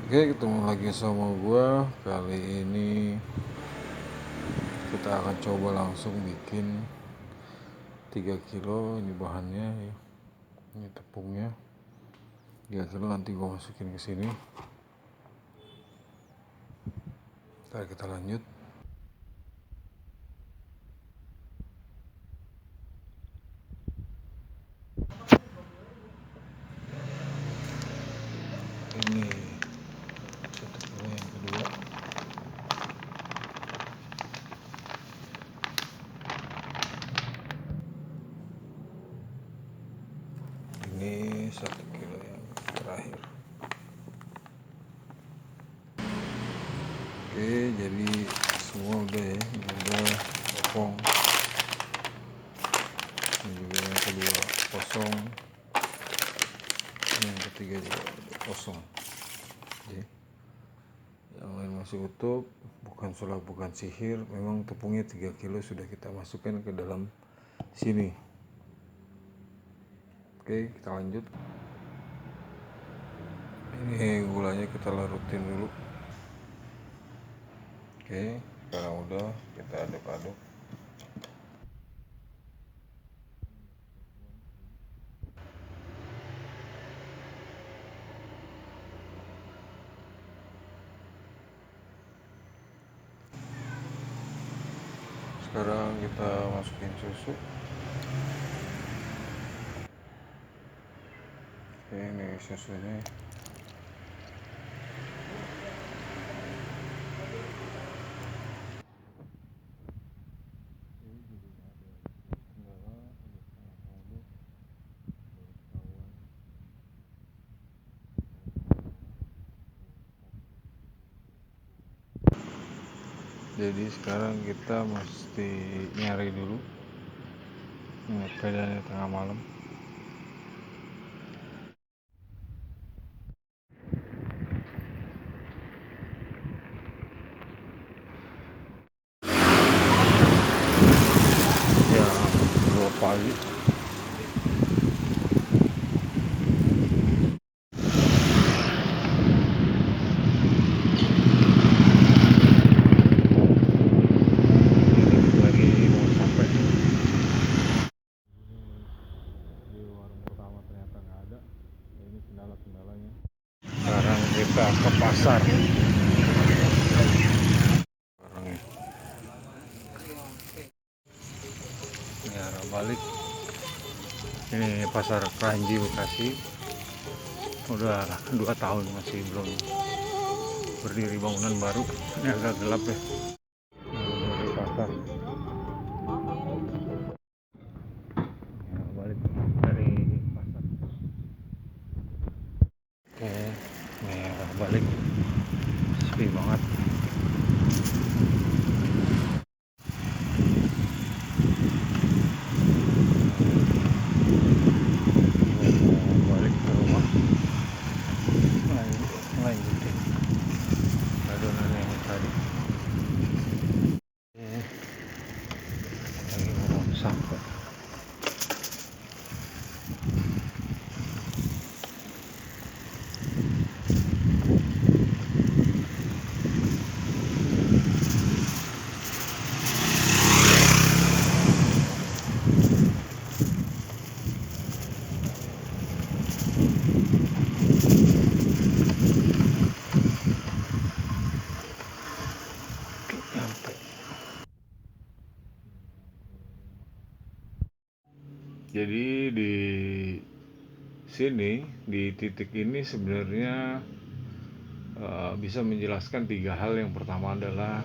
Oke, ketemu lagi sama gua. Kali ini kita akan coba langsung bikin 3 kilo. Ini bahannya ya. Ini tepungnya 3 kilo, nanti gua masukin ke sini. Ntar kita lanjut. Ini 1 kilo yang kedua. Ini 1 kilo yang terakhir. Oke, jadi semua udah ya. Ini udah potong. Ini juga yang kedua kosong. Ini yang ketiga juga udah kosong. Jadi, yang lain masih utuh, bukan sulap, bukan sihir. Memang tepungnya 3 kilo sudah kita masukkan ke dalam sini. Oke, kita lanjut. Ini gulanya kita larutin dulu. Oke, sekarang udah kita aduk-aduk. Sekarang kita masukin susu. Oke, ini susunya. Jadi sekarang kita mesti nyari dulu. Ini keadaannya tengah malam. Ya, 2 pagi. Ini lagi mau sampai di warung pertama, ternyata nggak ada. Ya, ini kendala-kendalanya. Sekarang kita ke pasar. Sekarang ini arah balik. Ini pasar Kranji Bekasi. Udah 2 tahun masih belum berdiri bangunan baru. Ini agak gelap ya. Ini dari pasar. Ya, balik dari pasar. Oke, ini arah balik. Sepi banget. Balik ke rumah. Lanjutin adonan yang tadi. Lagi mau sampai. Nyampe. Jadi di sini, di titik ini sebenarnya bisa menjelaskan 3 hal. Yang pertama adalah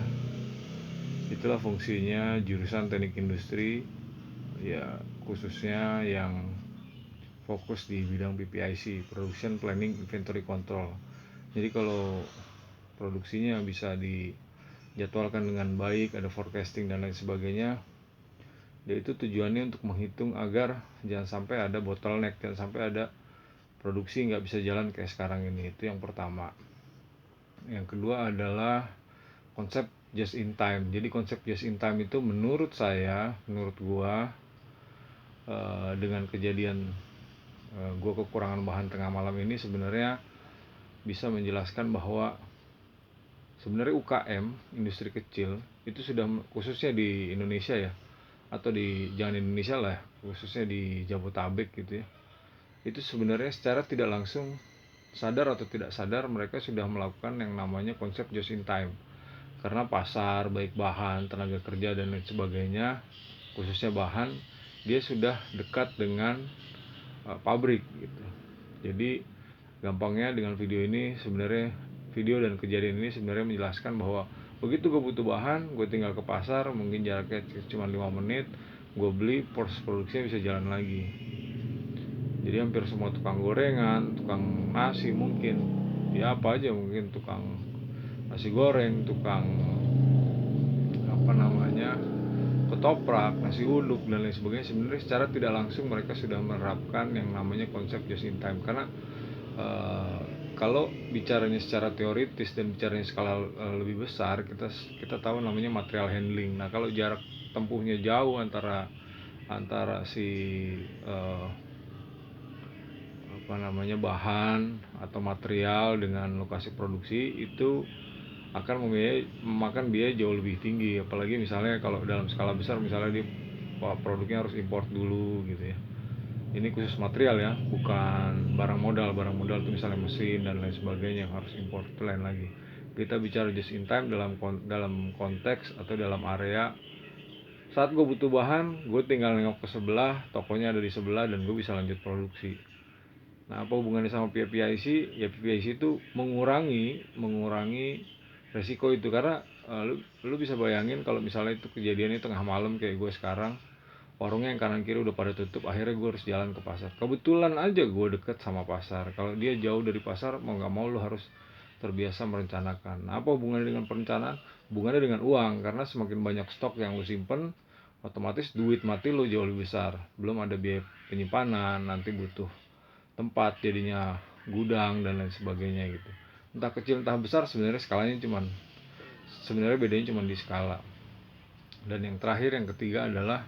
itulah fungsinya jurusan teknik industri, ya khususnya yang fokus di bidang PPIC, Production Planning Inventory Control. Jadi kalau produksinya bisa dijadwalkan dengan baik, ada forecasting dan lain sebagainya, yaitu tujuannya untuk menghitung agar jangan sampai ada bottleneck, jangan sampai ada produksi nggak bisa jalan kayak sekarang ini. Itu yang pertama. Yang kedua adalah konsep just in time. Jadi konsep just in time itu menurut saya, menurut gua, dengan kejadian gua kekurangan bahan tengah malam ini, sebenarnya bisa menjelaskan bahwa sebenarnya UKM, industri kecil, itu sudah, khususnya di Indonesia ya, atau jangan Indonesia lah, khususnya di Jabotabek gitu ya, itu sebenarnya secara tidak langsung, sadar atau tidak sadar, mereka sudah melakukan yang namanya konsep just in time. Karena pasar, baik bahan, tenaga kerja, dan lain sebagainya, khususnya bahan, dia sudah dekat dengan pabrik gitu. Jadi gampangnya dengan video dan kejadian ini sebenarnya menjelaskan bahwa begitu gue butuh bahan, gue tinggal ke pasar, mungkin jaraknya cuma 5 menit, gue beli, proses produksinya bisa jalan lagi. Jadi hampir semua tukang gorengan, tukang nasi mungkin, ya apa aja, mungkin tukang nasi goreng, tukang apa namanya, ketoprak, nasi uduk, dan lain sebagainya, sebenarnya secara tidak langsung mereka sudah menerapkan yang namanya konsep just in time. Karena kalau bicaranya secara teoritis dan bicaranya skala lebih besar, kita tahu namanya material handling. Nah, kalau jarak tempuhnya jauh antara si apa namanya, bahan atau material dengan lokasi produksi, itu akan memakan biaya jauh lebih tinggi. Apalagi misalnya kalau dalam skala besar, misalnya dia produknya harus import dulu gitu ya. Ini khusus material ya, bukan barang modal. Barang modal itu misalnya mesin dan lain sebagainya yang harus import, itu lain lagi. Kita bicara just in time dalam konteks atau dalam area saat gue butuh bahan, gue tinggal nengok ke sebelah, tokonya ada di sebelah, dan gue bisa lanjut produksi. Nah, apa hubungannya sama PPIC? Ya PPIC itu mengurangi resiko itu. Karena lu bisa bayangin kalau misalnya itu kejadiannya tengah malam kayak gue sekarang, warungnya yang kanan kiri udah pada tutup, akhirnya gue harus jalan ke pasar. Kebetulan aja gue deket sama pasar. Kalau dia jauh dari pasar, mau gak mau lu harus terbiasa merencanakan. Nah, apa hubungannya dengan perencanaan? Hubungannya dengan uang, karena semakin banyak stok yang lu simpen, otomatis duit mati lu jauh lebih besar. Belum ada biaya penyimpanan, nanti butuh tempat, jadinya gudang dan lain sebagainya gitu. Entah kecil entah besar, sebenarnya bedanya cuma di skala. Dan yang terakhir, yang ketiga adalah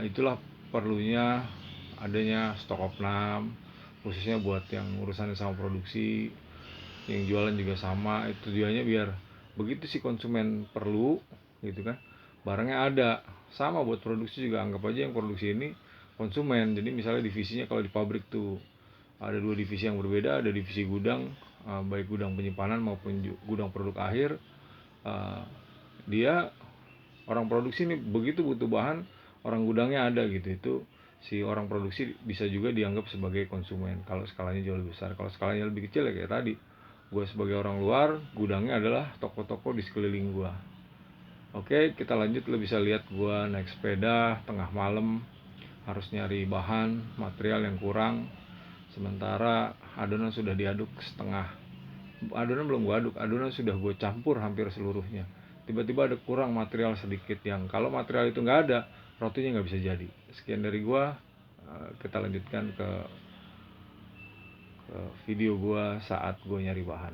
itulah perlunya adanya stok opnam, khususnya buat yang urusannya sama produksi, yang jualan juga sama. Itu tujuannya biar begitu si konsumen perlu gitu kan, barangnya ada. Sama buat produksi juga, anggap aja yang produksi ini konsumen. Jadi misalnya divisinya, kalau di pabrik tuh ada dua divisi yang berbeda, ada divisi gudang, baik gudang penyimpanan maupun gudang produk akhir. Dia orang produksi ini begitu butuh bahan, orang gudangnya ada gitu, itu si orang produksi bisa juga dianggap sebagai konsumen kalau skalanya jauh lebih besar. Kalau skalanya lebih kecil ya kayak tadi, gue sebagai orang luar, gudangnya adalah toko-toko di sekeliling gue. Oke, kita lanjut. Lo bisa lihat gue naik sepeda tengah malam, harus nyari bahan material yang kurang, sementara adonan sudah diaduk setengah. Adonan belum gue aduk, adonan sudah gue campur hampir seluruhnya. Tiba-tiba ada kurang material sedikit, yang kalau material itu nggak ada, rotinya nggak bisa jadi. Sekian dari gue. Kita lanjutkan ke video gue saat gue nyari bahan.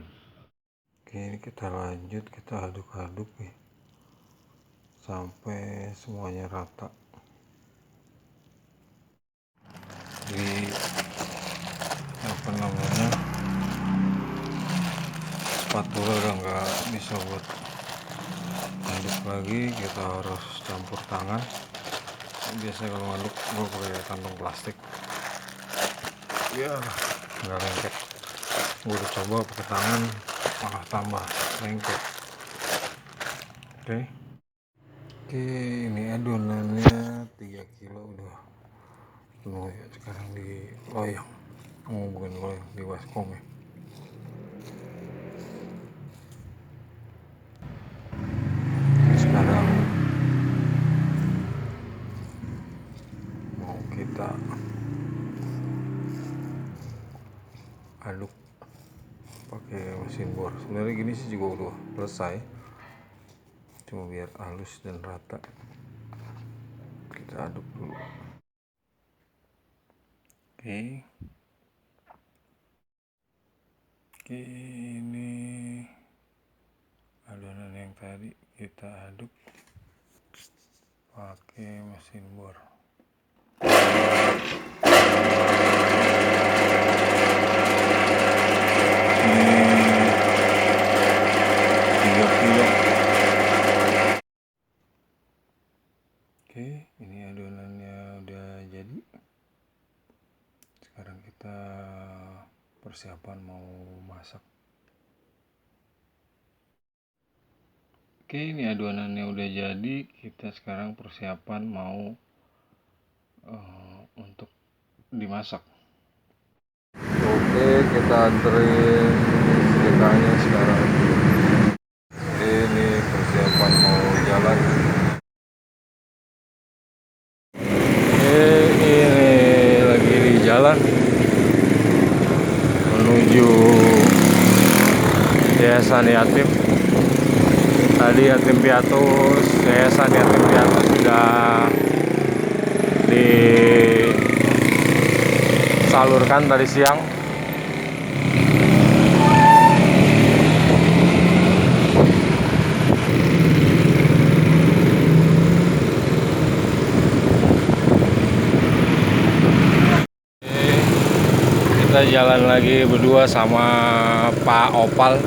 Oke, ini kita lanjut, kita aduk-aduk nih sampai semuanya rata. Jadi apa namanya, spatula udah nggak bisa buat aduk lagi, kita harus campur tangan. Biasanya kalau ngaduk gue pakai kantong plastik, ya nggak lengket. Gue udah coba pakai tangan, malah tambah lengket. Oke, ini adonannya 3 kilo udah penuh ya. Sekarang di loyang, bukan loyang, di baskom ya. Sekarang mau kita aduk pakai mesin bor. Sebenarnya gini sih juga udah selesai, cuma biar halus dan rata kita aduk dulu. Oke, ini adonan yang tadi kita aduk pakai mesin bor. Ini mau masak. Oke, ini adonannya udah jadi. Kita sekarang persiapan mau untuk dimasak. Oke, kita anterin sedekahnya sekarang. Ini persiapan mau jalan. Ini lagi di jalan menuju Yayasan Yatim. Tadi Yatim Piatu, Yayasan Yatim Piatu sudah disalurkan tadi siang. Kita jalan lagi berdua sama Pak Opal.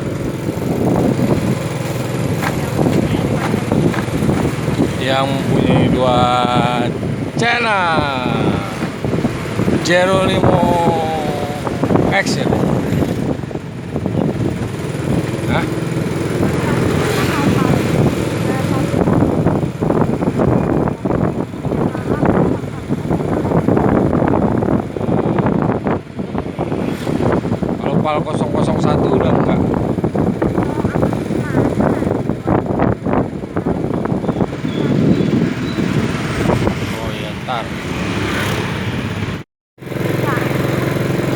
Yang mempunyai 2 channel, Jeronimo Action. Hah? Kalau Opal 001 udah enggak?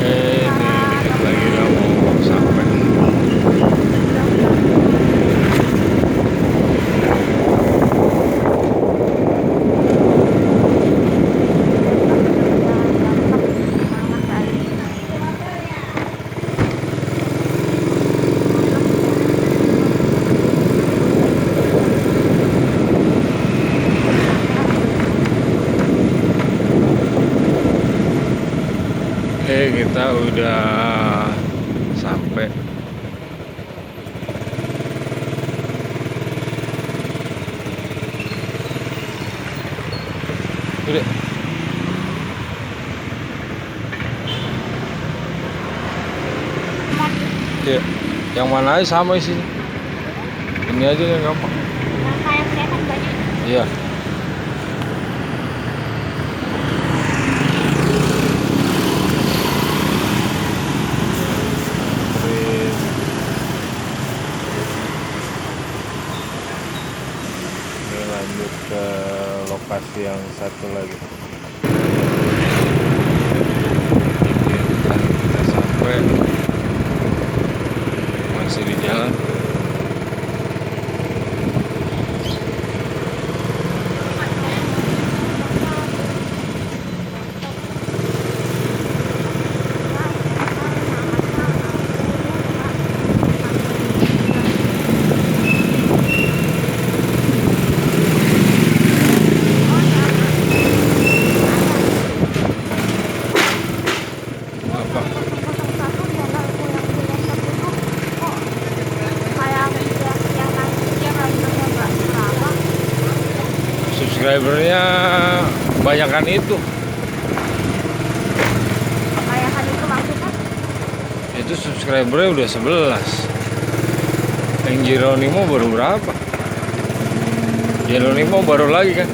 Ini dikit lagi udah mau sampai. Kita udah sampai. Udah. Ya, yang mana aja sama isinya. Ini aja yang gampang. Kayak kelihatan baju. Iya. Lanjut ke lokasi yang satu lagi. Kita sampai, masih di jalan. Subscribernya kebanyakan itu. Kebanyakan itu maksudnya? Itu subscribernya udah 11. Yang Jeronimo baru berapa? Jeronimo baru lagi kan?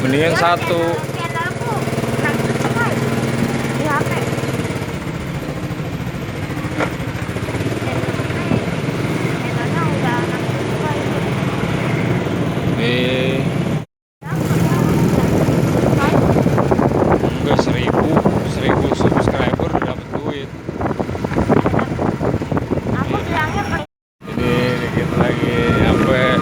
Mendingan satu. Channelku subscribe di HP. Channelnya udah 6 subscribe. Enggak, 1000 subscriber udah dapet duit. Aku bilangnya Ini dikit lagi nyampe.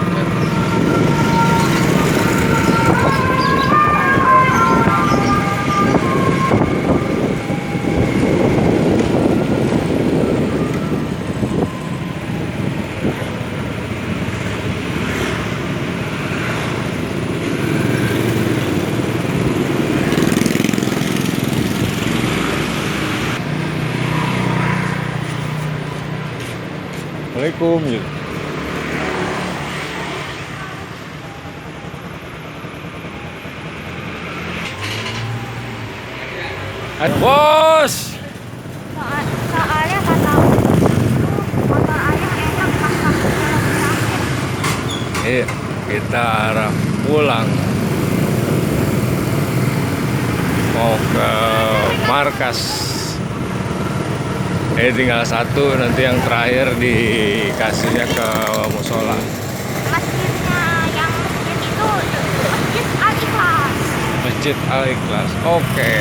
Assalamualaikum gitu. Bos. soalnya kata Iya, kita arah pulang. Mau ke markas. Tinggal satu, nanti yang terakhir dikasihnya ke musola. Masjidnya yang masjid itu Masjid Al-Ikhlas. Masjid Al-Ikhlas. Oke.